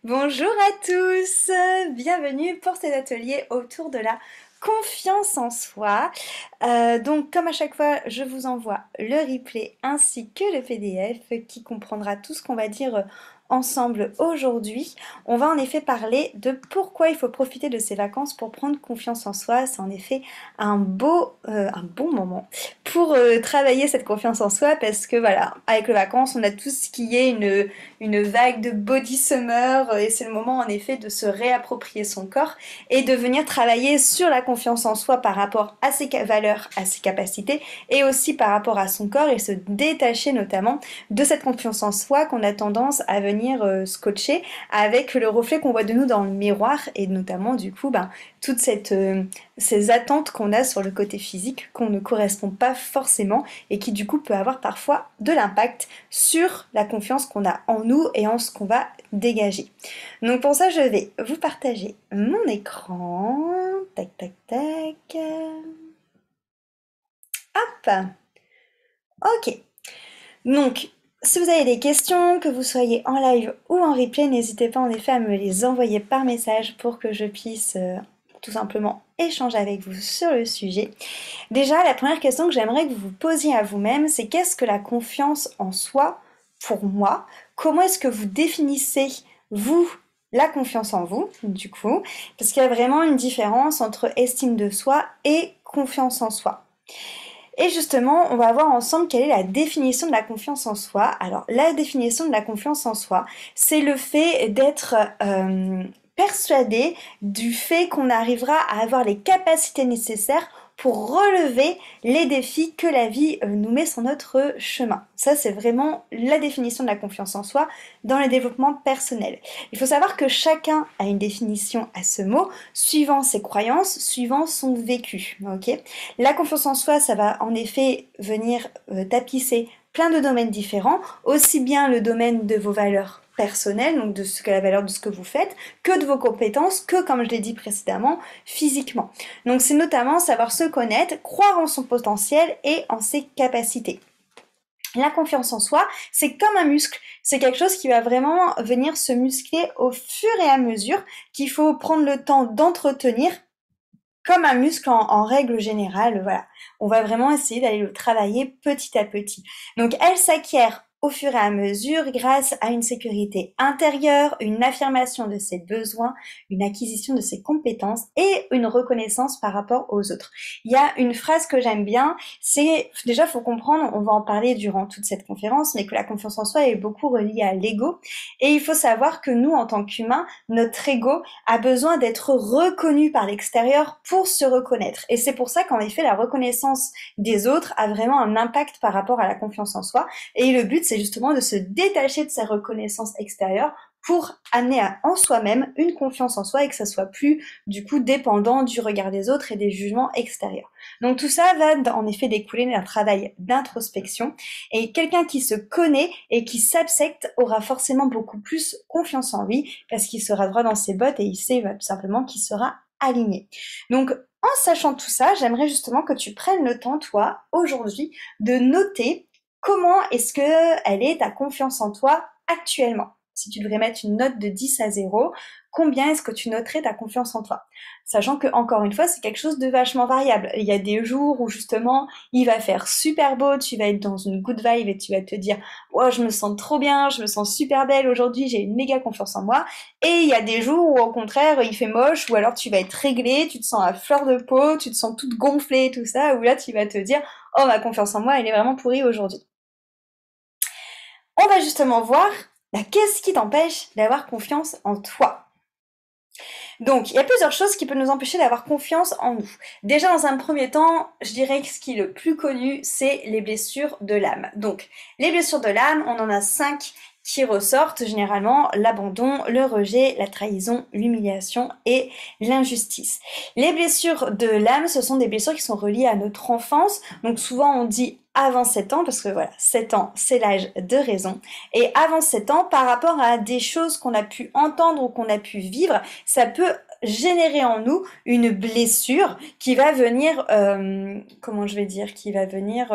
Bonjour à tous, bienvenue pour cet atelier autour de la confiance en soi. Donc comme à chaque fois, je vous envoie le replay ainsi que le PDF qui comprendra tout ce qu'on va dire ensemble aujourd'hui. On va en effet parler de pourquoi il faut profiter de ces vacances pour prendre confiance en soi. C'est en effet un bon moment pour travailler cette confiance en soi parce que voilà, avec les vacances, on a tout ce qui est une vague de body summer et c'est le moment en effet de se réapproprier son corps et de venir travailler sur la confiance en soi par rapport à ses valeurs, à ses capacités et aussi par rapport à son corps et se détacher notamment de cette confiance en soi qu'on a tendance à venir scotcher avec le reflet qu'on voit de nous dans le miroir et notamment du coup toutes ces attentes qu'on a sur le côté physique qu'on ne correspond pas forcément et qui du coup peut avoir parfois de l'impact sur la confiance qu'on a en nous et en ce qu'on va dégager. Donc pour ça je vais vous partager mon écran. Tac tac tac. Hop. Ok. Donc si vous avez des questions, que vous soyez en live ou en replay, n'hésitez pas en effet à me les envoyer par message pour que je puisse tout simplement échanger avec vous sur le sujet. Déjà, la première question que j'aimerais que vous vous posiez à vous-même, c'est qu'est-ce que la confiance en soi pour moi? Comment est-ce que vous définissez, vous, la confiance en vous, du coup? Parce qu'il y a vraiment une différence entre estime de soi et confiance en soi. Et justement, on va voir ensemble quelle est la définition de la confiance en soi. Alors, la définition de la confiance en soi, c'est le fait d'être persuadé du fait qu'on arrivera à avoir les capacités nécessaires pour relever les défis que la vie nous met sur notre chemin. Ça, c'est vraiment la définition de la confiance en soi dans le développement personnel. Il faut savoir que chacun a une définition à ce mot, suivant ses croyances, suivant son vécu. Okay, la confiance en soi, ça va en effet venir tapisser plein de domaines différents, aussi bien le domaine de vos valeurs personnelles, donc de ce que la valeur de ce que vous faites, que de vos compétences, que, comme je l'ai dit précédemment, physiquement. Donc c'est notamment savoir se connaître, croire en son potentiel et en ses capacités. La confiance en soi, c'est comme un muscle. C'est quelque chose qui va vraiment venir se muscler au fur et à mesure, qu'il faut prendre le temps d'entretenir comme un muscle en règle générale. Voilà. On va vraiment essayer d'aller le travailler petit à petit. Donc elle s'acquiert au fur et à mesure grâce à une sécurité intérieure, une affirmation de ses besoins, une acquisition de ses compétences et une reconnaissance par rapport aux autres. Il y a une phrase que j'aime bien, c'est déjà faut comprendre, on va en parler durant toute cette conférence, mais que la confiance en soi est beaucoup reliée à l'ego et il faut savoir que nous en tant qu'humains, notre ego a besoin d'être reconnu par l'extérieur pour se reconnaître et c'est pour ça qu'en effet la reconnaissance des autres a vraiment un impact par rapport à la confiance en soi et le but c'est justement de se détacher de sa reconnaissance extérieure pour amener en soi-même une confiance en soi et que ça soit plus du coup dépendant du regard des autres et des jugements extérieurs. Donc tout ça va en effet découler d'un travail d'introspection et quelqu'un qui se connaît et qui s'accepte aura forcément beaucoup plus confiance en lui parce qu'il sera droit dans ses bottes et il sait tout simplement qu'il sera aligné. Donc en sachant tout ça, j'aimerais justement que tu prennes le temps, toi, aujourd'hui, de noter comment est-ce que elle est ta confiance en toi actuellement. Si tu devrais mettre une note de 10 à 0, combien est-ce que tu noterais ta confiance en toi? Sachant que, encore une fois, c'est quelque chose de vachement variable. Il y a des jours où, justement, il va faire super beau, tu vas être dans une good vibe et tu vas te dire « Oh, je me sens trop bien, je me sens super belle aujourd'hui, j'ai une méga confiance en moi. » Et il y a des jours où, au contraire, il fait moche, ou alors tu vas être réglée, tu te sens à fleur de peau, tu te sens toute gonflée et tout ça, où là, tu vas te dire « Oh, ma confiance en moi, elle est vraiment pourrie aujourd'hui. » On va justement voir qu'est-ce qui t'empêche d'avoir confiance en toi. Donc, il y a plusieurs choses qui peuvent nous empêcher d'avoir confiance en nous. Déjà, dans un premier temps, je dirais que ce qui est le plus connu, c'est les blessures de l'âme. Donc, les blessures de l'âme, on en a 5 qui ressortent généralement: l'abandon, le rejet, la trahison, l'humiliation et l'injustice. Les blessures de l'âme, ce sont des blessures qui sont reliées à notre enfance. Donc souvent on dit avant 7 ans, parce que voilà, 7 ans, c'est l'âge de raison. Et avant 7 ans, par rapport à des choses qu'on a pu entendre ou qu'on a pu vivre, ça peut générer en nous une blessure qui va venir, comment je vais dire, qui va venir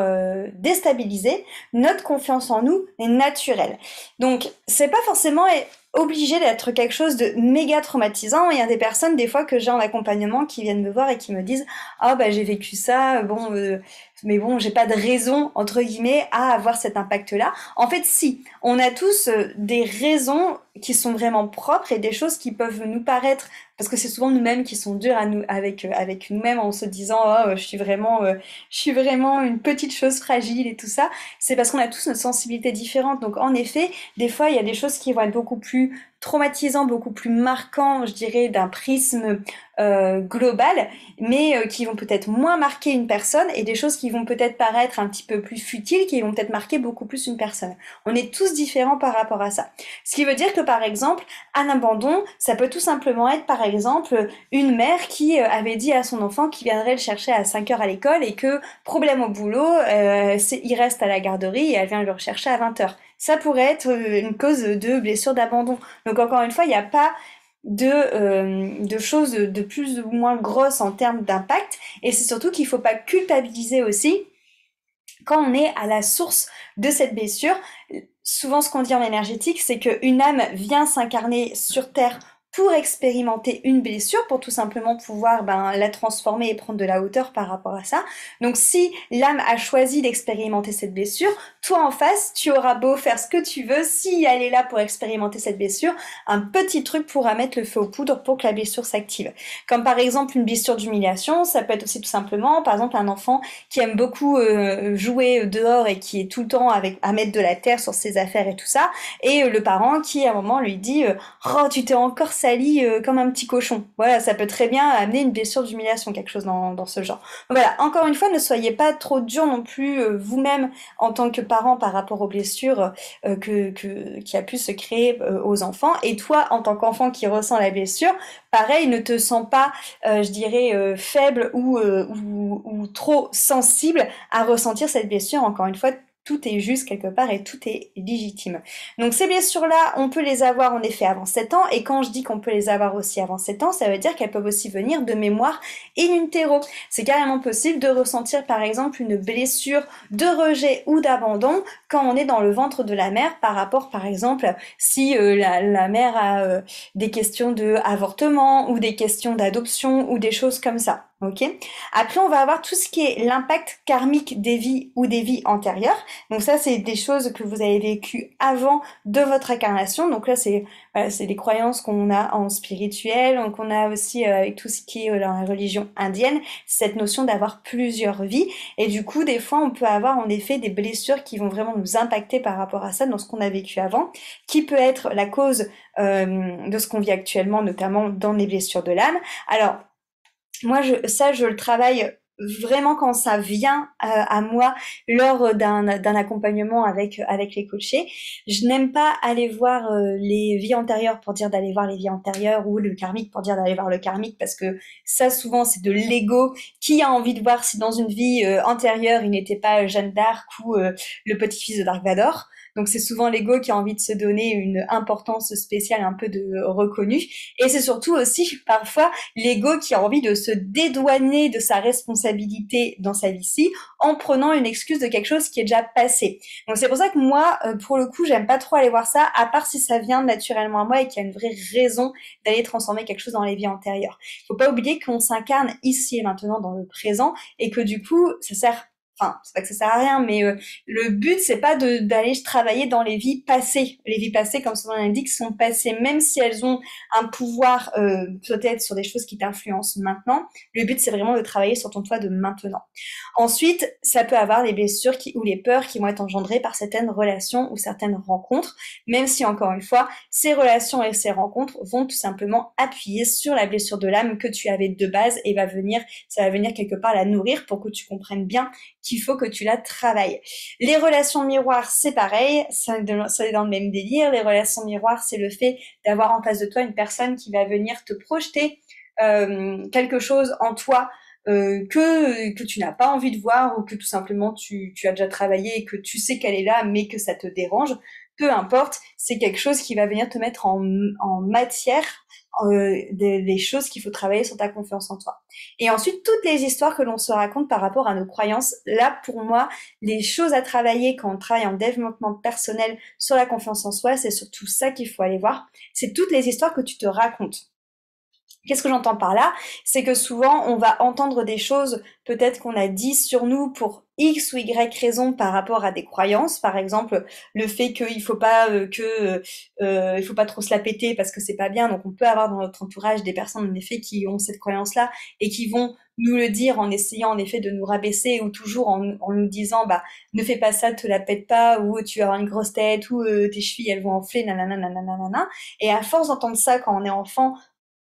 déstabiliser notre confiance en nous naturelle. Donc, c'est pas forcément obligé d'être quelque chose de méga traumatisant. Il y a des personnes, des fois, que j'ai en accompagnement qui viennent me voir et qui me disent ah bah j'ai vécu ça, bon, mais bon, j'ai pas de raison, entre guillemets, à avoir cet impact-là. En fait, si, on a tous des raisons qui sont vraiment propres et des choses qui peuvent nous paraître, parce que c'est souvent nous-mêmes qui sont durs à nous, avec nous-mêmes en se disant oh, je suis vraiment une petite chose fragile et tout ça. C'est parce qu'on a tous notre sensibilité différente. Donc, en effet, des fois, il y a des choses qui vont être beaucoup plus traumatisants, beaucoup plus marquants, je dirais, d'un prisme global, mais qui vont peut-être moins marquer une personne, et des choses qui vont peut-être paraître un petit peu plus futiles, qui vont peut-être marquer beaucoup plus une personne. On est tous différents par rapport à ça. Ce qui veut dire que, par exemple, un abandon, ça peut tout simplement être, par exemple, une mère qui avait dit à son enfant qu'il viendrait le chercher à 5 heures à l'école et que, problème au boulot, il reste à la garderie et elle vient le rechercher à 20 heures. Ça pourrait être une cause de blessure d'abandon. Donc encore une fois, il n'y a pas de choses de plus ou moins grosses en termes d'impact. Et c'est surtout qu'il ne faut pas culpabiliser aussi quand on est à la source de cette blessure. Souvent, ce qu'on dit en énergétique, c'est qu'une âme vient s'incarner sur Terre pour expérimenter une blessure, pour tout simplement pouvoir la transformer et prendre de la hauteur par rapport à ça. Donc si l'âme a choisi d'expérimenter cette blessure, toi en face, tu auras beau faire ce que tu veux, si elle est là pour expérimenter cette blessure, un petit truc pourra mettre le feu aux poudres pour que la blessure s'active. Comme par exemple une blessure d'humiliation, ça peut être aussi tout simplement, par exemple un enfant qui aime beaucoup jouer dehors et qui est tout le temps à mettre de la terre sur ses affaires et tout ça, et le parent qui à un moment lui dit oh tu t'es encore sali comme un petit cochon. Voilà, ça peut très bien amener une blessure d'humiliation, quelque chose dans ce genre. Donc voilà, encore une fois, ne soyez pas trop dur non plus vous-même en tant que parent par rapport aux blessures qui a pu se créer aux enfants. Et toi, en tant qu'enfant qui ressent la blessure, pareil, ne te sens pas, je dirais, faible ou trop sensible à ressentir cette blessure. Encore une fois, tout est juste quelque part et tout est légitime. Donc ces blessures-là, on peut les avoir en effet avant 7 ans, et quand je dis qu'on peut les avoir aussi avant 7 ans, ça veut dire qu'elles peuvent aussi venir de mémoire in utero. C'est carrément possible de ressentir par exemple une blessure de rejet ou d'abandon quand on est dans le ventre de la mère par rapport par exemple si la mère a des questions de avortement ou des questions d'adoption ou des choses comme ça. Ok. Après, on va avoir tout ce qui est l'impact karmique des vies ou des vies antérieures. Donc ça, c'est des choses que vous avez vécues avant de votre incarnation. Donc là, c'est des croyances qu'on a en spirituel, qu'on a aussi avec tout ce qui est dans la religion indienne, cette notion d'avoir plusieurs vies. Et du coup, des fois, on peut avoir en effet des blessures qui vont vraiment nous impacter par rapport à ça, dans ce qu'on a vécu avant, qui peut être la cause de ce qu'on vit actuellement, notamment dans les blessures de l'âme. Alors, moi, je le travaille vraiment quand ça vient à moi lors d'un accompagnement avec les coachés. Je n'aime pas aller voir les vies antérieures pour dire d'aller voir les vies antérieures, ou le karmique pour dire d'aller voir le karmique, parce que ça, souvent, c'est de l'ego qui a envie de voir si dans une vie antérieure, il n'était pas Jeanne d'Arc ou le petit-fils de Dark Vador. Donc c'est souvent l'ego qui a envie de se donner une importance spéciale, un peu de reconnue. Et c'est surtout aussi parfois l'ego qui a envie de se dédouaner de sa responsabilité dans sa vie-ci en prenant une excuse de quelque chose qui est déjà passé. Donc c'est pour ça que moi, pour le coup, j'aime pas trop aller voir ça, à part si ça vient naturellement à moi et qu'il y a une vraie raison d'aller transformer quelque chose dans les vies antérieures. Faut pas oublier qu'on s'incarne ici et maintenant dans le présent, et que du coup, ça sert... Enfin, c'est pas que ça sert à rien, mais le but, c'est pas d'aller travailler dans les vies passées. Les vies passées, comme son nom l'indique, sont passées, même si elles ont un pouvoir peut-être sur des choses qui t'influencent maintenant. Le but, c'est vraiment de travailler sur ton toi de maintenant. Ensuite, ça peut avoir les blessures ou les peurs qui vont être engendrées par certaines relations ou certaines rencontres, même si, encore une fois, ces relations et ces rencontres vont tout simplement appuyer sur la blessure de l'âme que tu avais de base, et ça va venir quelque part la nourrir pour que tu comprennes bien qu'il faut que tu la travailles. Les relations miroirs, c'est pareil, ça est dans le même délire. Les relations miroirs, c'est le fait d'avoir en face de toi une personne qui va venir te projeter quelque chose en toi que tu n'as pas envie de voir, ou que tout simplement tu as déjà travaillé et que tu sais qu'elle est là mais que ça te dérange. Peu importe, c'est quelque chose qui va venir te mettre en matière des choses qu'il faut travailler sur ta confiance en toi. Et ensuite, toutes les histoires que l'on se raconte par rapport à nos croyances, là, pour moi, les choses à travailler quand on travaille en développement personnel sur la confiance en soi, c'est surtout ça qu'il faut aller voir. C'est toutes les histoires que tu te racontes. Qu'est-ce que j'entends par là? C'est que souvent, on va entendre des choses peut-être qu'on a dit sur nous pour X ou Y raison par rapport à des croyances. Par exemple, le fait qu'il faut pas il faut pas trop se la péter parce que c'est pas bien. Donc, on peut avoir dans notre entourage des personnes en effet qui ont cette croyance-là et qui vont nous le dire en essayant en effet de nous rabaisser ou toujours en nous disant bah ne fais pas ça, te la pète pas, ou tu vas avoir une grosse tête, ou tes chevilles elles vont enfler, nanana, nanana, nanana. Et à force d'entendre ça quand on est enfant,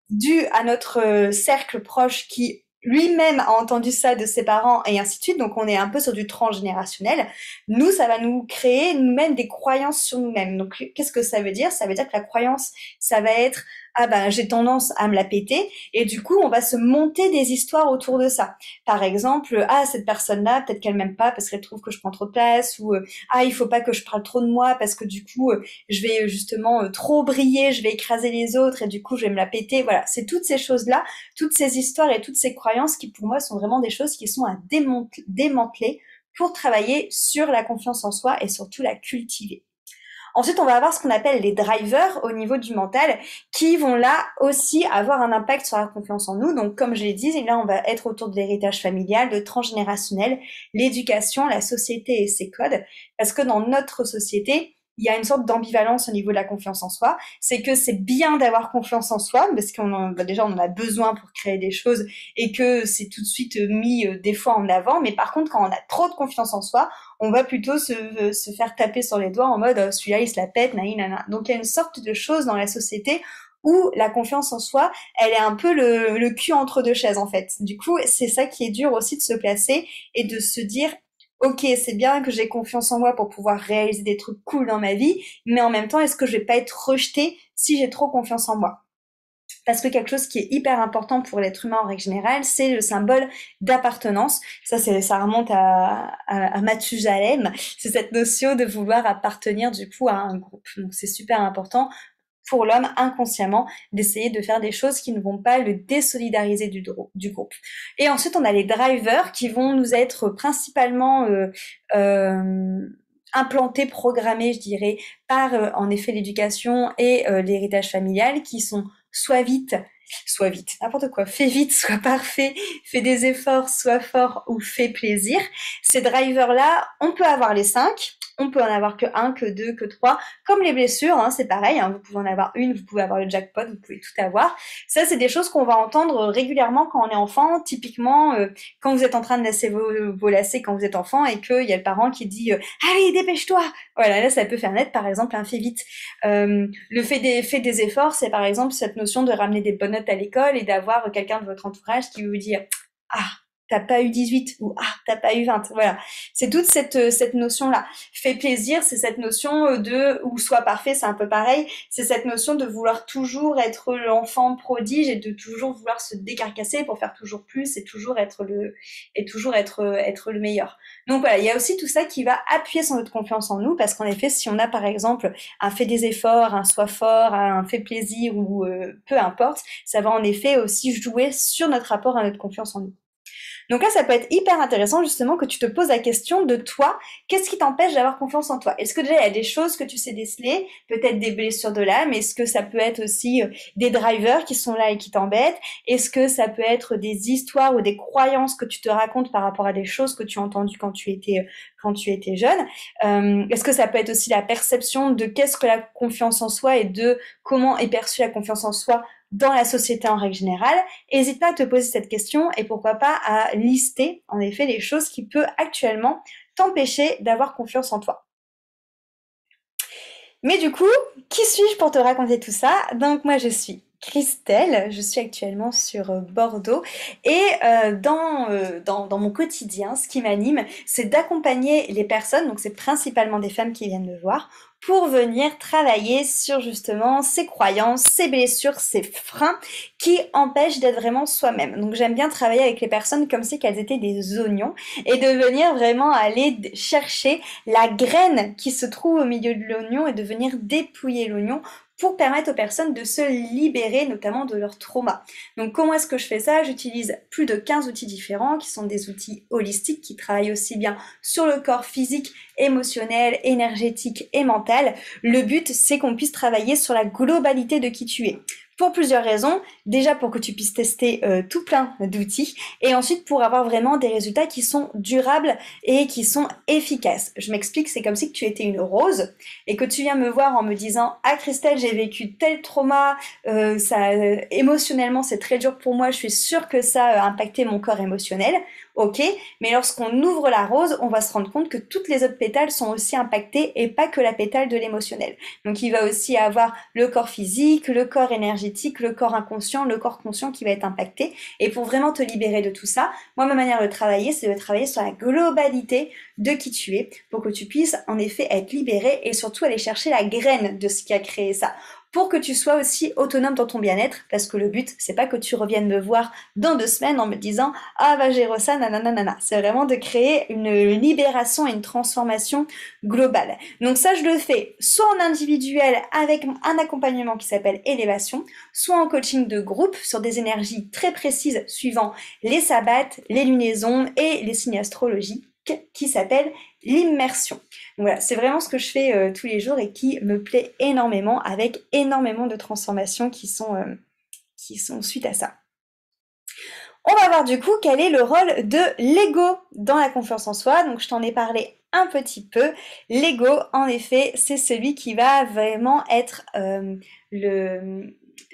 dû à notre cercle proche qui lui-même a entendu ça de ses parents et ainsi de suite, donc on est un peu sur du transgénérationnel, nous, ça va nous créer nous-mêmes des croyances sur nous-mêmes. Donc, qu'est-ce que ça veut dire? Ça veut dire que la croyance, ça va être ah ben j'ai tendance à me la péter, et du coup on va se monter des histoires autour de ça. Par exemple, ah cette personne-là peut-être qu'elle m'aime pas parce qu'elle trouve que je prends trop de place, ou ah il faut pas que je parle trop de moi parce que du coup je vais justement trop briller, je vais écraser les autres et du coup je vais me la péter. Voilà, c'est toutes ces choses-là, toutes ces histoires et toutes ces croyances qui pour moi sont vraiment des choses qui sont à démanteler pour travailler sur la confiance en soi et surtout la cultiver. Ensuite, on va avoir ce qu'on appelle les drivers au niveau du mental qui vont là aussi avoir un impact sur la confiance en nous. Donc, comme je l'ai dit, là, on va être autour de l'héritage familial, de transgénérationnel, l'éducation, la société et ses codes. Parce que dans notre société, il y a une sorte d'ambivalence au niveau de la confiance en soi. C'est que c'est bien d'avoir confiance en soi, parce déjà, on en a besoin pour créer des choses et que c'est tout de suite mis des fois en avant. Mais par contre, quand on a trop de confiance en soi, on va plutôt se faire taper sur les doigts en mode celui-là il se la pète, nana. Donc il y a une sorte de chose dans la société où la confiance en soi, elle est un peu le cul entre deux chaises en fait. Du coup, c'est ça qui est dur aussi de se placer et de se dire ok, c'est bien que j'ai confiance en moi pour pouvoir réaliser des trucs cool dans ma vie, mais en même temps, est-ce que je vais pas être rejetée si j'ai trop confiance en moi? Parce que quelque chose qui est hyper important pour l'être humain en règle générale, c'est le symbole d'appartenance. Ça remonte à Mathusalem. C'est cette notion de vouloir appartenir du coup à un groupe. Donc c'est super important pour l'homme inconsciemment d'essayer de faire des choses qui ne vont pas le désolidariser du groupe. Et ensuite, on a les drivers qui vont nous être principalement implantés, programmés, je dirais, par en effet l'éducation et l'héritage familial, qui sont soit vite, n'importe quoi, fais vite, sois parfait, fais des efforts, sois fort ou fais plaisir. Ces drivers-là, on peut avoir les 5, on peut en avoir que 1, que 2, que 3. Comme les blessures, hein, c'est pareil, hein, vous pouvez en avoir une, vous pouvez avoir le jackpot, vous pouvez tout avoir. Ça, c'est des choses qu'on va entendre régulièrement quand on est enfant, typiquement quand vous êtes en train de lasser vos lacets quand vous êtes enfant et qu'il y a le parent qui dit allez, dépêche-toi. Voilà, là, ça peut faire naître, par exemple, un fais vite. Le fait des efforts, c'est par exemple cette notion de ramener des bonnes notes à l'école et d'avoir quelqu'un de votre entourage qui vous dire ah, t'as pas eu 18 ou ah, t'as pas eu 20. Voilà. C'est toute cette notion-là. Fait plaisir, c'est cette notion de, ou soit parfait, c'est un peu pareil, c'est cette notion de vouloir toujours être l'enfant prodige et de toujours vouloir se décarcasser pour faire toujours plus et toujours être être le meilleur. Donc voilà, il y a aussi tout ça qui va appuyer sur notre confiance en nous parce qu'en effet, si on a par exemple un fait des efforts, un soit fort, un fait plaisir ou peu importe, ça va en effet aussi jouer sur notre rapport à notre confiance en nous. Donc là, ça peut être hyper intéressant justement que tu te poses la question de toi, qu'est-ce qui t'empêche d'avoir confiance en toi? Est-ce que déjà il y a des choses que tu sais déceler, peut-être des blessures de l'âme? Est-ce que ça peut être aussi des drivers qui sont là et qui t'embêtent? Est-ce que ça peut être des histoires ou des croyances que tu te racontes par rapport à des choses que tu as entendues quand tu étais jeune? Est-ce que ça peut être aussi la perception de qu'est-ce que la confiance en soi et de comment est perçue la confiance en soi dans la société en règle générale? N'hésite pas à te poser cette question et pourquoi pas à lister en effet les choses qui peuvent actuellement t'empêcher d'avoir confiance en toi. Mais du coup, qui suis-je pour te raconter tout ça? Donc moi je suis Christelle, je suis actuellement sur Bordeaux et dans mon quotidien, ce qui m'anime, c'est d'accompagner les personnes, donc c'est principalement des femmes qui viennent me voir, pour venir travailler sur justement ces croyances, ces blessures, ces freins qui empêchent d'être vraiment soi-même. Donc j'aime bien travailler avec les personnes comme si qu'elles étaient des oignons et de venir vraiment aller chercher la graine qui se trouve au milieu de l'oignon et de venir dépouiller l'oignon pour permettre aux personnes de se libérer notamment de leur trauma. Donc comment est-ce que je fais ça? J'utilise plus de 15 outils différents qui sont des outils holistiques qui travaillent aussi bien sur le corps physique, émotionnel, énergétique et mental. Le but, c'est qu'on puisse travailler sur la globalité de qui tu es. Pour plusieurs raisons. Déjà pour que tu puisses tester tout plein d'outils et ensuite pour avoir vraiment des résultats qui sont durables et qui sont efficaces. Je m'explique, c'est comme si tu étais une rose et que tu viens me voir en me disant « Ah Christelle, j'ai vécu tel trauma, émotionnellement c'est très dur pour moi, je suis sûre que ça a impacté mon corps émotionnel. » Ok, mais lorsqu'on ouvre la rose, on va se rendre compte que toutes les autres pétales sont aussi impactées et pas que la pétale de l'émotionnel. Donc il va aussi avoir le corps physique, le corps énergétique, le corps inconscient, le corps conscient qui va être impacté. Et pour vraiment te libérer de tout ça, moi ma manière de travailler, c'est de travailler sur la globalité de qui tu es pour que tu puisses en effet être libéré et surtout aller chercher la graine de ce qui a créé ça. Pour que tu sois aussi autonome dans ton bien-être, parce que le but, c'est pas que tu reviennes me voir dans 2 semaines en me disant « Ah bah j'ai ça, nanana ». C'est vraiment de créer une libération et une transformation globale. Donc ça, je le fais soit en individuel avec un accompagnement qui s'appelle Élévation, soit en coaching de groupe sur des énergies très précises suivant les sabbats, les lunaisons et les signes astrologiques qui s'appelle l'immersion. Voilà, c'est vraiment ce que je fais tous les jours et qui me plaît énormément avec énormément de transformations qui sont suite à ça. On va voir du coup quel est le rôle de l'ego dans la confiance en soi. Donc je t'en ai parlé un petit peu. L'ego, en effet, c'est celui qui va vraiment être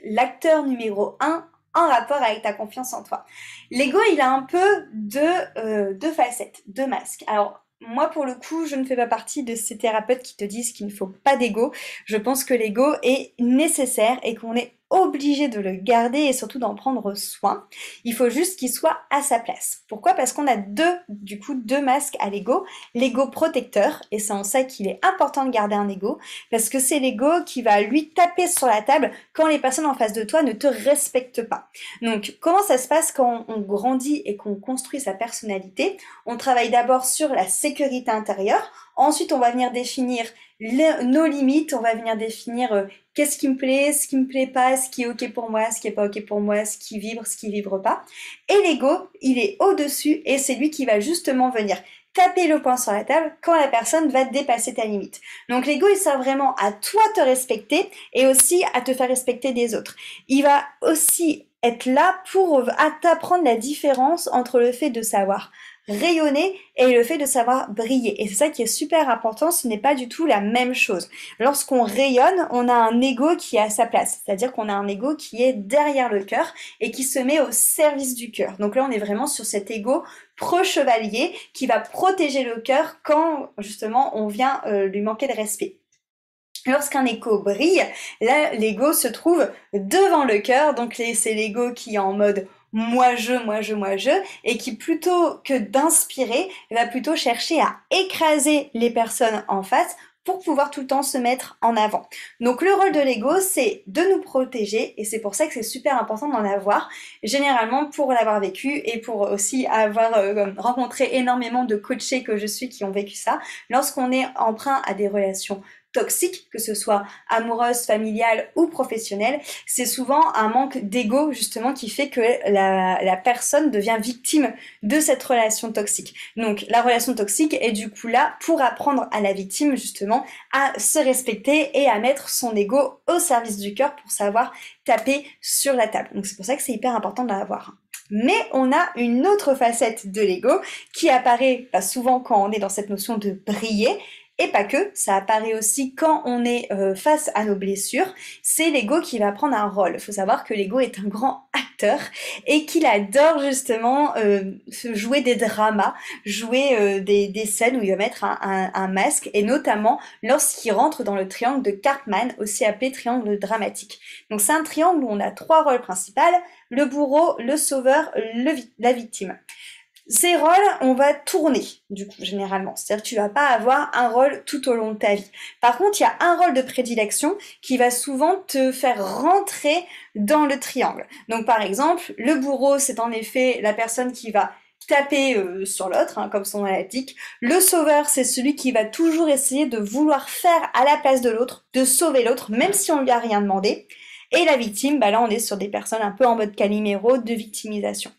l'acteur numéro 1 en rapport avec ta confiance en toi. L'ego, il a un peu deux facettes, deux masques. Alors, moi, pour le coup, je ne fais pas partie de ces thérapeutes qui te disent qu'il ne faut pas d'ego. Je pense que l'ego est nécessaire et qu'on est obligé de le garder et surtout d'en prendre soin. Il faut juste qu'il soit à sa place. Pourquoi? Parce qu'on a deux masques à l'ego. L'ego protecteur, et c'est en ça qu'il est important de garder un ego, parce que c'est l'ego qui va lui taper sur la table quand les personnes en face de toi ne te respectent pas. Donc, comment ça se passe quand on grandit et qu'on construit sa personnalité? On travaille d'abord sur la sécurité intérieure. Ensuite, on va venir définir nos limites, on va venir définir qu'est-ce qui me plaît, ce qui me plaît pas, ce qui est ok pour moi, ce qui est pas ok pour moi, ce qui vibre pas. Et l'ego, il est au-dessus et c'est lui qui va justement venir taper le poing sur la table quand la personne va dépasser ta limite. Donc l'ego, il sert vraiment à toi te respecter et aussi à te faire respecter des autres. Il va aussi être là pour t'apprendre la différence entre le fait de savoir rayonner et le fait de savoir briller. Et c'est ça qui est super important, ce n'est pas du tout la même chose. Lorsqu'on rayonne, on a un ego qui est à sa place, c'est-à-dire qu'on a un ego qui est derrière le cœur et qui se met au service du cœur. Donc là, on est vraiment sur cet ego pro-chevalier qui va protéger le cœur quand justement on vient lui manquer de respect. Lorsqu'un ego brille, là, l'ego se trouve devant le cœur, donc c'est l'ego qui est en mode moi je, et qui plutôt que d'inspirer, va plutôt chercher à écraser les personnes en face pour pouvoir tout le temps se mettre en avant. Donc le rôle de l'ego, c'est de nous protéger et c'est pour ça que c'est super important d'en avoir. Généralement, pour l'avoir vécu et pour aussi avoir rencontré énormément de coachés que je suis qui ont vécu ça, lorsqu'on est emprunt à des relations toxiques, que ce soit amoureuse, familiale ou professionnelle, c'est souvent un manque d'ego justement qui fait que la personne devient victime de cette relation toxique. Donc la relation toxique est du coup là pour apprendre à la victime justement à se respecter et à mettre son ego au service du cœur pour savoir taper sur la table. Donc c'est pour ça que c'est hyper important d'en avoir. Mais on a une autre facette de l'ego qui apparaît pas souvent quand on est dans cette notion de briller. Et pas que, ça apparaît aussi quand on est face à nos blessures, c'est l'ego qui va prendre un rôle. Il faut savoir que l'ego est un grand acteur et qu'il adore justement jouer des dramas, jouer des scènes où il va mettre un masque, et notamment lorsqu'il rentre dans le triangle de Karpman, aussi appelé triangle dramatique. Donc c'est un triangle où on a 3 rôles principaux, le bourreau, le sauveur, la victime. Ces rôles, on va tourner, du coup, généralement. C'est-à-dire que tu vas pas avoir un rôle tout au long de ta vie. Par contre, il y a un rôle de prédilection qui va souvent te faire rentrer dans le triangle. Donc, par exemple, le bourreau, c'est en effet la personne qui va taper sur l'autre, hein, comme son nom l'indique. Le sauveur, c'est celui qui va toujours essayer de vouloir faire à la place de l'autre, de sauver l'autre, même si on lui a rien demandé. Et la victime, bah là on est sur des personnes un peu en mode Calimero de victimisation.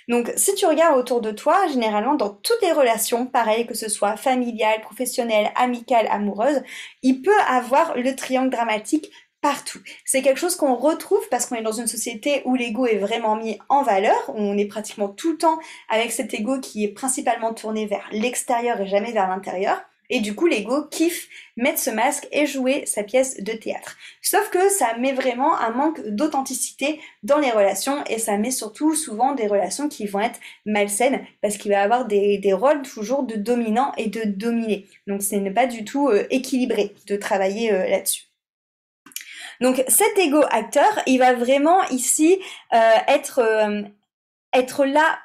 Donc si tu regardes autour de toi, généralement dans toutes les relations, pareil que ce soit familiale, professionnelle, amicale, amoureuse, il peut avoir le triangle dramatique partout. C'est quelque chose qu'on retrouve parce qu'on est dans une société où l'ego est vraiment mis en valeur, où on est pratiquement tout le temps avec cet ego qui est principalement tourné vers l'extérieur et jamais vers l'intérieur. Et du coup, l'ego kiffe mettre ce masque et jouer sa pièce de théâtre. Sauf que ça met vraiment un manque d'authenticité dans les relations et ça met surtout souvent des relations qui vont être malsaines parce qu'il va y avoir des rôles toujours de dominant et de dominé. Donc ce n'est pas du tout équilibré de travailler là-dessus. Donc cet ego acteur, il va vraiment ici être là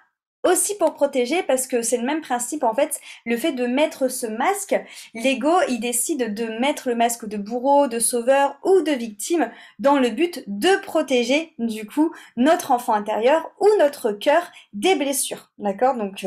aussi pour protéger parce que c'est le même principe en fait, le fait de mettre ce masque, l'ego il décide de mettre le masque de bourreau, de sauveur ou de victime dans le but de protéger du coup notre enfant intérieur ou notre cœur des blessures, d'accord? Donc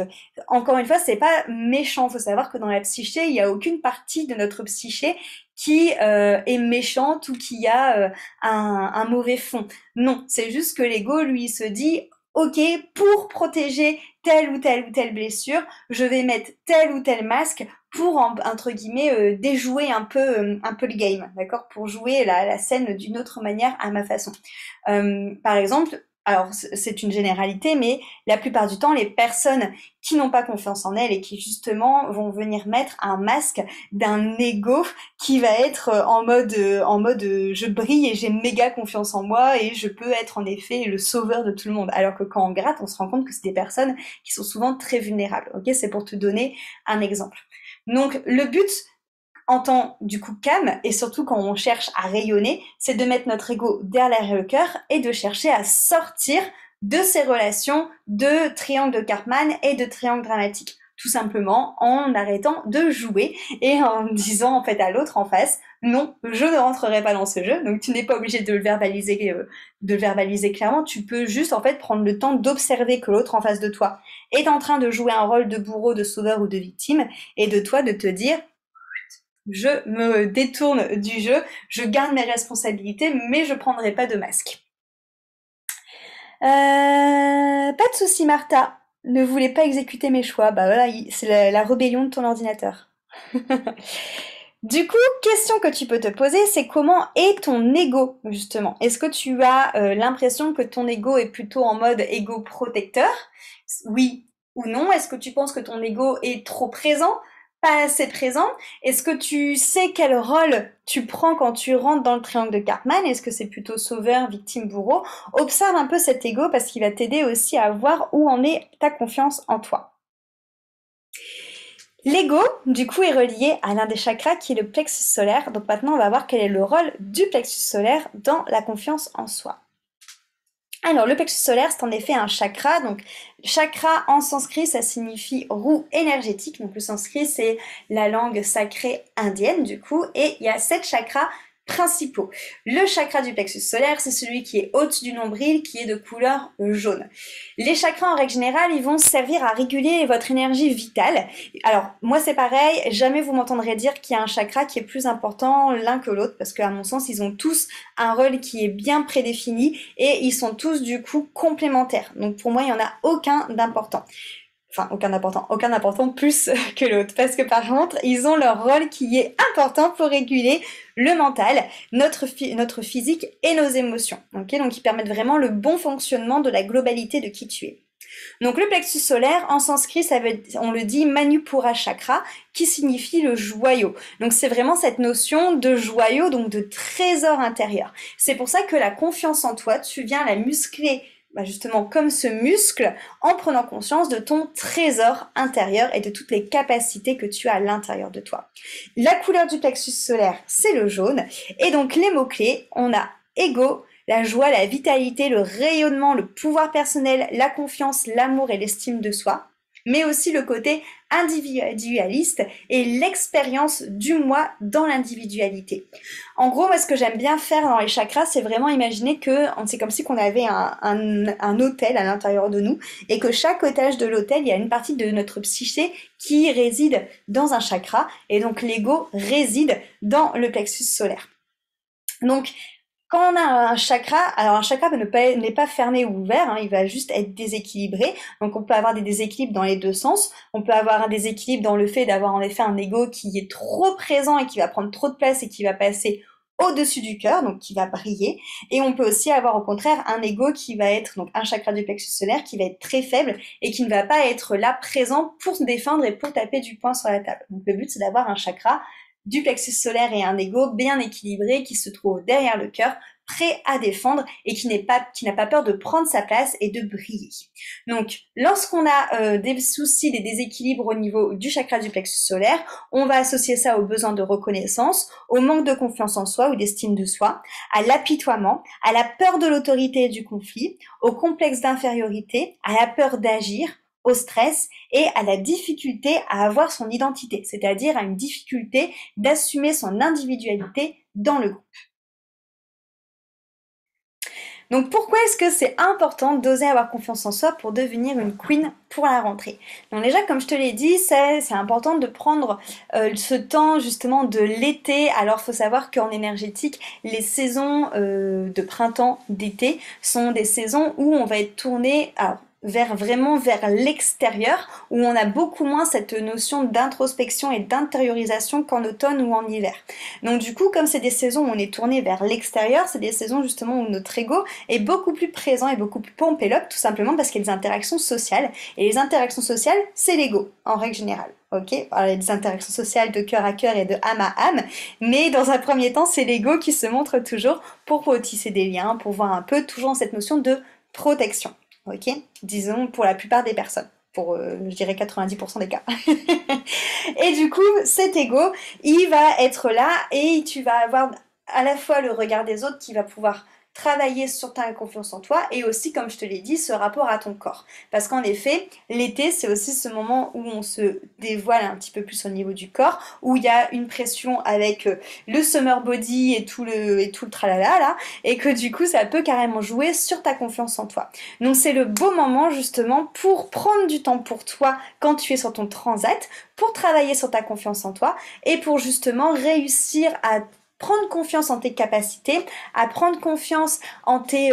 encore une fois c'est pas méchant, faut savoir que dans la psyché il y a aucune partie de notre psyché qui est méchante ou qui a un mauvais fond. Non, c'est juste que l'ego lui se dit ok, pour protéger telle ou telle blessure, je vais mettre tel ou tel masque pour, entre guillemets, déjouer un peu le game, d'accord? Pour jouer la scène d'une autre manière à ma façon. Par exemple, alors c'est une généralité, mais la plupart du temps, les personnes qui n'ont pas confiance en elles et qui justement vont venir mettre un masque d'un ego qui va être en mode je brille et j'ai méga confiance en moi et je peux être en effet le sauveur de tout le monde. Alors que quand on gratte, on se rend compte que c'est des personnes qui sont souvent très vulnérables. Ok, c'est pour te donner un exemple. Donc le but en temps du coup calme et surtout quand on cherche à rayonner, c'est de mettre notre ego derrière le cœur et de chercher à sortir de ces relations de triangle de Karpman et de triangle dramatique. Tout simplement en arrêtant de jouer et en disant en fait à l'autre en face non, je ne rentrerai pas dans ce jeu. Donc tu n'es pas obligé de le verbaliser clairement, tu peux juste en fait prendre le temps d'observer que l'autre en face de toi est en train de jouer un rôle de bourreau, de sauveur ou de victime et de toi de te dire je me détourne du jeu, je garde mes responsabilités, mais je prendrai pas de masque. Pas de souci, Martha. Ne voulez pas exécuter mes choix. Bah voilà, c'est la rébellion de ton ordinateur. Du coup, question que tu peux te poser, c'est comment est ton ego, justement? Est-ce que tu as l'impression que ton ego est plutôt en mode ego protecteur? Oui ou non? Est-ce que tu penses que ton ego est trop présent? Pas assez présent? Est-ce que tu sais quel rôle tu prends quand tu rentres dans le triangle de Karpman? Est-ce que c'est plutôt sauveur, victime, bourreau? Observe un peu cet ego parce qu'il va t'aider aussi à voir où en est ta confiance en toi. L'ego, du coup, est relié à l'un des chakras qui est le plexus solaire. Donc maintenant, on va voir quel est le rôle du plexus solaire dans la confiance en soi. Alors, le plexus solaire, c'est en effet un chakra. Donc, chakra en sanskrit, ça signifie roue énergétique. Donc, le sanskrit, c'est la langue sacrée indienne, du coup. Et il y a 7 chakras principaux. Le chakra du plexus solaire, c'est celui qui est au-dessus du nombril, qui est de couleur jaune. Les chakras, en règle générale, ils vont servir à réguler votre énergie vitale. Alors, moi, c'est pareil, jamais vous m'entendrez dire qu'il y a un chakra qui est plus important l'un que l'autre, parce qu'à mon sens, ils ont tous un rôle qui est bien prédéfini, et ils sont tous, du coup, complémentaires. Donc, pour moi, il n'y en a aucun d'important. Enfin, aucun important plus que l'autre, parce que par contre, ils ont leur rôle qui est important pour réguler le mental, notre physique et nos émotions. Okay, donc, ils permettent vraiment le bon fonctionnement de la globalité de qui tu es. Donc, le plexus solaire, en sanskrit, on le dit Manipura chakra, qui signifie le joyau. Donc, c'est vraiment cette notion de joyau, donc de trésor intérieur. C'est pour ça que la confiance en toi, tu viens la muscler justement comme ce muscle en prenant conscience de ton trésor intérieur et de toutes les capacités que tu as à l'intérieur de toi. La couleur du plexus solaire, c'est le jaune. Et donc les mots-clés, on a ego, la joie, la vitalité, le rayonnement, le pouvoir personnel, la confiance, l'amour et l'estime de soi. mais aussi le côté individualiste et l'expérience du moi dans l'individualité. En gros, moi, ce que j'aime bien faire dans les chakras, c'est vraiment imaginer que c'est comme si qu'on avait un hôtel à l'intérieur de nous et que chaque étage de l'hôtel, il y a une partie de notre psyché qui réside dans un chakra et donc l'ego réside dans le plexus solaire. Donc, quand on a un chakra, alors un chakra n'est pas fermé ou ouvert, hein, il va juste être déséquilibré. Donc on peut avoir des déséquilibres dans les deux sens. On peut avoir un déséquilibre dans le fait d'avoir en effet un ego qui est trop présent et qui va prendre trop de place et qui va passer au-dessus du cœur, donc qui va briller. Et on peut aussi avoir au contraire un ego qui va être, donc un chakra du plexus solaire, qui va être très faible et qui ne va pas être là présent pour se défendre et pour taper du poing sur la table. Donc le but c'est d'avoir un chakra du plexus solaire et un ego bien équilibré qui se trouve derrière le cœur, prêt à défendre et qui n'a pas peur de prendre sa place et de briller. Donc, lorsqu'on a des soucis, des déséquilibres au niveau du chakra du plexus solaire, on va associer ça au besoin de reconnaissance, au manque de confiance en soi ou d'estime de soi, à l'apitoiement, à la peur de l'autorité et du conflit, au complexe d'infériorité, à la peur d'agir, au stress et à la difficulté à avoir son identité, c'est-à-dire à une difficulté d'assumer son individualité dans le groupe. Donc pourquoi est-ce que c'est important d'oser avoir confiance en soi pour devenir une queen pour la rentrée? Donc déjà, comme je te l'ai dit, c'est important de prendre ce temps justement de l'été. Alors faut savoir qu'en énergétique, les saisons de printemps, d'été sont des saisons où on va être tourné vers l'extérieur, où on a beaucoup moins cette notion d'introspection et d'intériorisation qu'en automne ou en hiver. Donc du coup, comme c'est des saisons où on est tourné vers l'extérieur, c'est des saisons justement où notre ego est beaucoup plus présent et beaucoup plus pompé up, tout simplement parce qu'il y a des interactions sociales. Et les interactions sociales, c'est l'ego, en règle générale. Ok, alors, il y a des interactions sociales de cœur à cœur et de âme à âme, mais dans un premier temps, c'est l'ego qui se montre toujours pour tisser des liens, pour voir un peu toujours cette notion de protection. Ok, disons pour la plupart des personnes, pour je dirais 90% des cas. Et du coup, cet ego, il va être là et tu vas avoir à la fois le regard des autres qui va pouvoir travailler sur ta confiance en toi et aussi, comme je te l'ai dit, ce rapport à ton corps. Parce qu'en effet, l'été, c'est aussi ce moment où on se dévoile un petit peu plus au niveau du corps, où il y a une pression avec le summer body et tout le tralala là, et que du coup, ça peut carrément jouer sur ta confiance en toi. Donc c'est le beau moment justement pour prendre du temps pour toi quand tu es sur ton transat, pour travailler sur ta confiance en toi et pour justement réussir à prendre confiance en tes capacités, à prendre confiance en tes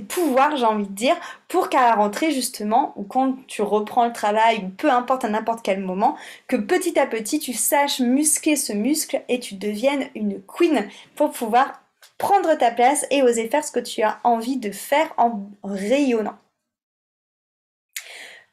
pouvoirs, j'ai envie de dire, pour qu'à la rentrée, justement, ou quand tu reprends le travail, ou peu importe à n'importe quel moment, que petit à petit, tu saches muscler ce muscle et tu deviennes une queen pour pouvoir prendre ta place et oser faire ce que tu as envie de faire en rayonnant.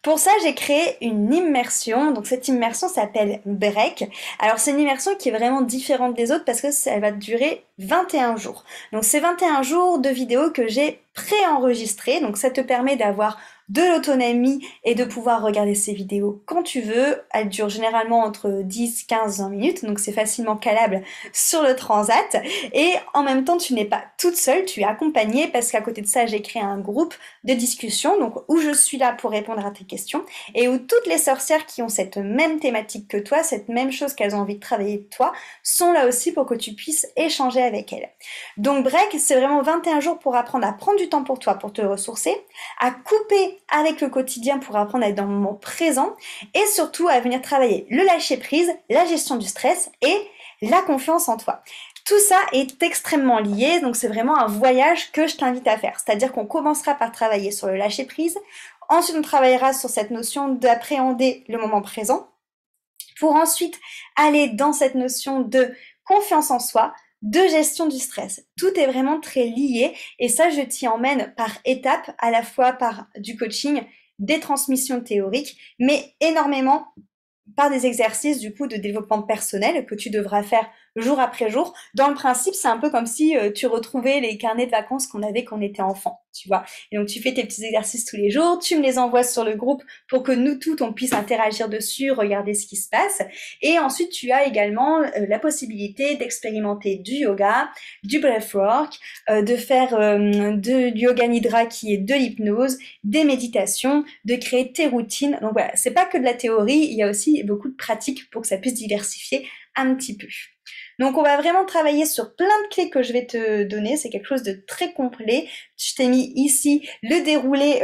Pour ça, j'ai créé une immersion. Donc cette immersion s'appelle Break. Alors c'est une immersion qui est vraiment différente des autres parce que ça va durer 21 jours. Donc c'est 21 jours de vidéos que j'ai préenregistrées. Donc ça te permet d'avoir de l'autonomie et de pouvoir regarder ces vidéos quand tu veux. Elles durent généralement entre 10, 15, 20 minutes, donc c'est facilement calable sur le transat. Et en même temps, tu n'es pas toute seule, tu es accompagnée parce qu'à côté de ça, j'ai créé un groupe de discussion, donc où je suis là pour répondre à tes questions et où toutes les sorcières qui ont cette même thématique que toi, cette même chose qu'elles ont envie de travailler de toi, sont là aussi pour que tu puisses échanger avec elles. Donc Break, c'est vraiment 21 jours pour apprendre à prendre du temps pour toi, pour te ressourcer, à couper avec le quotidien pour apprendre à être dans le moment présent et surtout à venir travailler le lâcher prise, la gestion du stress et la confiance en toi. Tout ça est extrêmement lié, donc c'est vraiment un voyage que je t'invite à faire. C'est-à-dire qu'on commencera par travailler sur le lâcher prise, ensuite on travaillera sur cette notion d'appréhender le moment présent, pour ensuite aller dans cette notion de confiance en soi, de gestion du stress. Tout est vraiment très lié et ça, je t'y emmène par étapes, à la fois par du coaching, des transmissions théoriques, mais énormément par des exercices du coup de développement personnel que tu devras faire jour après jour. Dans le principe, c'est un peu comme si tu retrouvais les carnets de vacances qu'on avait quand on était enfant, tu vois. Et donc tu fais tes petits exercices tous les jours, tu me les envoies sur le groupe pour que nous toutes on puisse interagir dessus, regarder ce qui se passe. Et ensuite tu as également la possibilité d'expérimenter du yoga, du breathwork, de faire du yoga nidra qui est de l'hypnose, des méditations, de créer tes routines. Donc voilà, c'est pas que de la théorie, il y a aussi beaucoup de pratiques pour que ça puisse diversifier un petit peu. Donc on va vraiment travailler sur plein de clés que je vais te donner, c'est quelque chose de très complet. Je t'ai mis ici le déroulé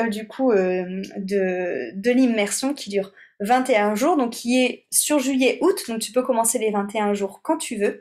de l'immersion qui dure 21 jours, donc qui est sur juillet-août, donc tu peux commencer les 21 jours quand tu veux.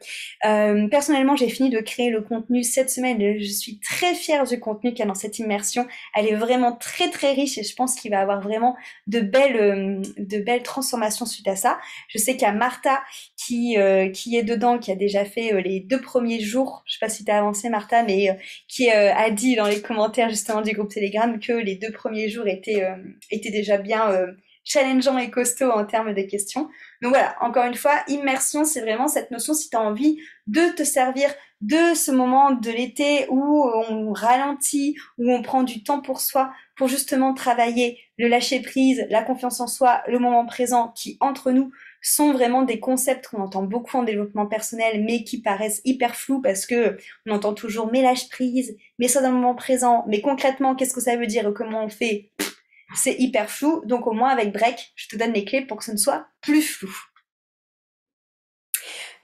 Personnellement, j'ai fini de créer le contenu cette semaine et je suis très fière du contenu qu'il y a dans cette immersion. Elle est vraiment très très riche et je pense qu'il va avoir vraiment de belles transformations suite à ça. Je sais qu'il y a Martha qui est dedans, qui a déjà fait les 2 premiers jours. Je sais pas si t'as avancé Martha, mais qui a dit dans les commentaires justement du groupe Telegram que les 2 premiers jours étaient déjà bien challengeant et costaud en termes de questions. Donc voilà, encore une fois, immersion, c'est vraiment cette notion, si tu as envie de te servir de ce moment de l'été où on ralentit, où on prend du temps pour soi, pour justement travailler le lâcher prise, la confiance en soi, le moment présent, qui entre nous sont vraiment des concepts qu'on entend beaucoup en développement personnel, mais qui paraissent hyper flous parce que on entend toujours mais lâche prise, mais ça dans le moment présent, mais concrètement, qu'est-ce que ça veut dire, comment on fait? C'est hyper flou, donc au moins avec Break, je te donne les clés pour que ce ne soit plus flou.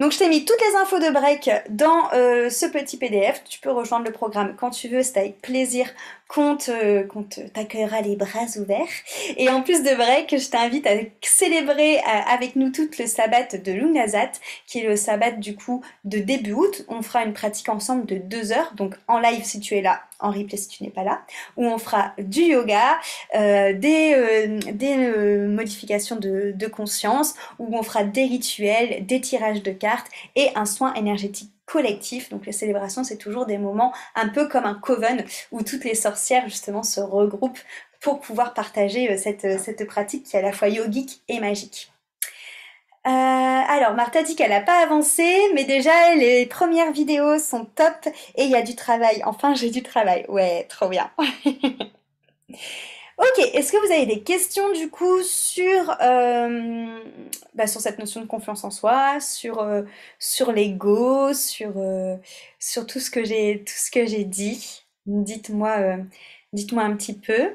Donc je t'ai mis toutes les infos de Break dans ce petit PDF. Tu peux rejoindre le programme quand tu veux, c'est avec plaisir qu'on t'accueillera les bras ouverts. Et en plus de Break, je t'invite à célébrer avec nous toutes le sabbat de Lunazat, qui est le sabbat du coup de début août. On fera une pratique ensemble de 2 heures, donc en live si tu es là, en replay si tu n'es pas là, où on fera du yoga, des modifications de conscience, où on fera des rituels, des tirages de cartes et un soin énergétique collectif. Donc les célébrations, c'est toujours des moments un peu comme un coven où toutes les sorcières justement se regroupent pour pouvoir partager cette pratique qui est à la fois yogique et magique. Alors, Martha dit qu'elle n'a pas avancé, mais déjà les premières vidéos sont top et il y a du travail. Enfin, j'ai du travail. Ouais, trop bien. Ok, est-ce que vous avez des questions du coup sur cette notion de confiance en soi, sur l'ego, sur tout ce que j'ai dit? Dites-moi un petit peu.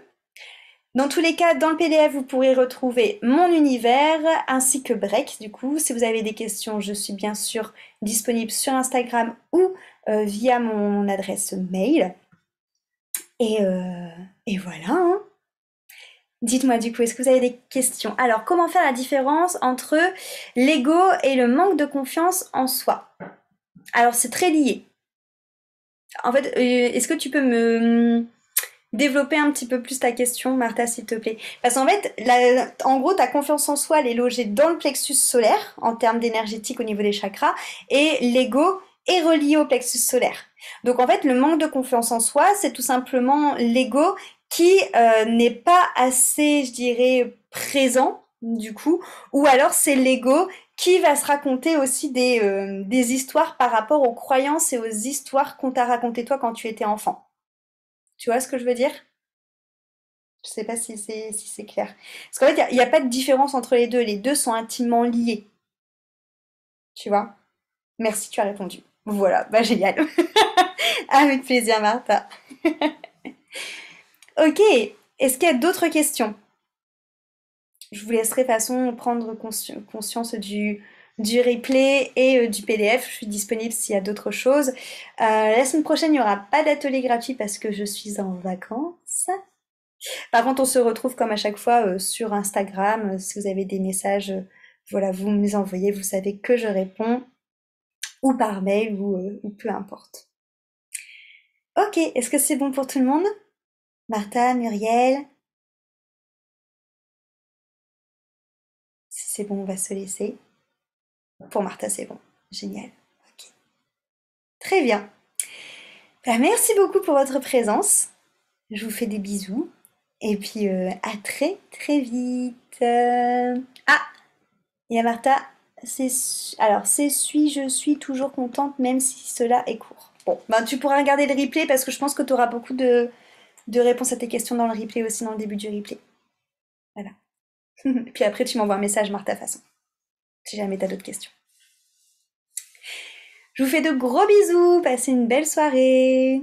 Dans tous les cas, dans le PDF, vous pourrez retrouver mon univers ainsi que Break. Du coup, si vous avez des questions, je suis bien sûr disponible sur Instagram ou via mon adresse mail. Et voilà, hein. Dites-moi du coup, est-ce que vous avez des questions? Alors, comment faire la différence entre l'ego et le manque de confiance en soi? Alors, c'est très lié. En fait, est-ce que tu peux me développer un petit peu plus ta question, Martha, s'il te plaît? Parce qu'en fait, en gros, ta confiance en soi, elle est logée dans le plexus solaire, en termes d'énergétique au niveau des chakras, et l'ego est relié au plexus solaire. Donc en fait, le manque de confiance en soi, c'est tout simplement l'ego qui n'est pas assez, je dirais, présent, du coup, ou alors c'est l'ego qui va se raconter aussi des histoires par rapport aux croyances et aux histoires qu'on t'a racontées toi quand tu étais enfant. Tu vois ce que je veux dire? Je sais pas si c'est clair. Parce qu'en fait, il y a pas de différence entre les deux. Les deux sont intimement liés. Tu vois? Merci, tu as répondu. Voilà, bah génial. Avec plaisir, Martha. Ok, est-ce qu'il y a d'autres questions? Je vous laisserai de toute façon prendre conscience du replay et du PDF. Je suis disponible s'il y a d'autres choses. La semaine prochaine, il n'y aura pas d'atelier gratuit parce que je suis en vacances. Par contre, on se retrouve comme à chaque fois sur Instagram. Si vous avez des messages, voilà, vous me les envoyez, vous savez que je réponds, ou par mail, ou peu importe. Ok, est-ce que c'est bon pour tout le monde? Martha, Muriel? Si c'est bon, on va se laisser. Pour Martha, c'est bon. Génial. Ok. Très bien. Bah, merci beaucoup pour votre présence. Je vous fais des bisous. Et puis à très très vite. Ah, il y a Martha Alors, je suis toujours contente même si cela est court. Bon, ben tu pourras regarder le replay parce que je pense que tu auras beaucoup de réponses à tes questions dans le replay aussi, dans le début du replay. Voilà. Puis après, tu m'envoies un message, Martha, de toute façon, si jamais t'as d'autres questions. Je vous fais de gros bisous, passez une belle soirée.